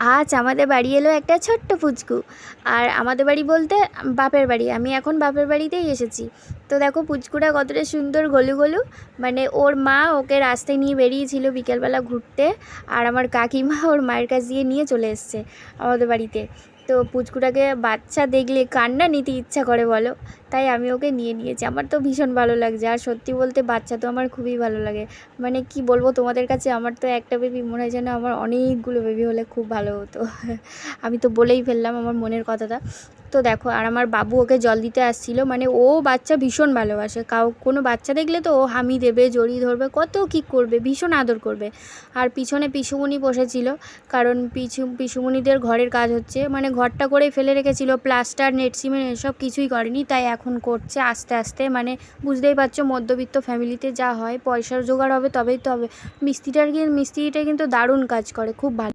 আজ আমাদের বাড়ি এলো একটা ছোট্ট পুচকু। আর আমাদের বাড়ি বলতে বাপের বাড়ি, আমি এখন বাপের বাড়িতেই এসেছি। তো দেখো পুচকুটা কতটা সুন্দর গলু গলু, মানে ওর মা ওকে রাস্তায় নিয়ে বেরিয়েছিল বিকেলবেলা ঘুরতে, আর আমার কাকিমা ওর মায়ের কাছ দিয়ে নিয়ে চলে এসছে আমাদের বাড়িতে। তো পুচকুটাকে বাচ্চা দেখলে কান্না নিতে ইচ্ছা করে বলো, তাই আমি ওকে নিয়ে নিয়েছি। আমার তো ভীষণ ভালো লাগছে, আর সত্যি বলতে বাচ্চা তো আমার খুবই ভালো লাগে। মানে কি বলবো তোমাদের কাছে, আমার তো একটা বেবি মনে হয় যেন আমার অনেকগুলো বেবি হলে খুব ভালো হতো। আমি তো বলেই ফেললাম আমার মনের কথাটা। তো দেখো, আর আমার বাবু ওকে জল দিতে আসছিল, মানে ও বাচ্চা ভীষণ ভালোবাসে, কোনো বাচ্চা দেখলে তো ও হামি দেবে, জড়িয়ে ধরবে, কত কী করবে, ভীষণ আদর করবে। আর পিছনে পিসুমণি বসেছিল, কারণ পিসুমণিদের ঘরের কাজ হচ্ছে, মানে ঘরটা করে ফেলে রেখেছিল, প্লাস্টার নেট সিমেন্ট এসব কিছুই করেনি, তাই এখন করছে আস্তে আস্তে। মানে বুঝতেই পারছো মধ্যবিত্ত ফ্যামিলিতে যা হয়, পয়সার জোগাড় হবে তবেই তো হবে। মিস্ত্রিটা কিন্তু দারুণ কাজ করে, খুব ভালো।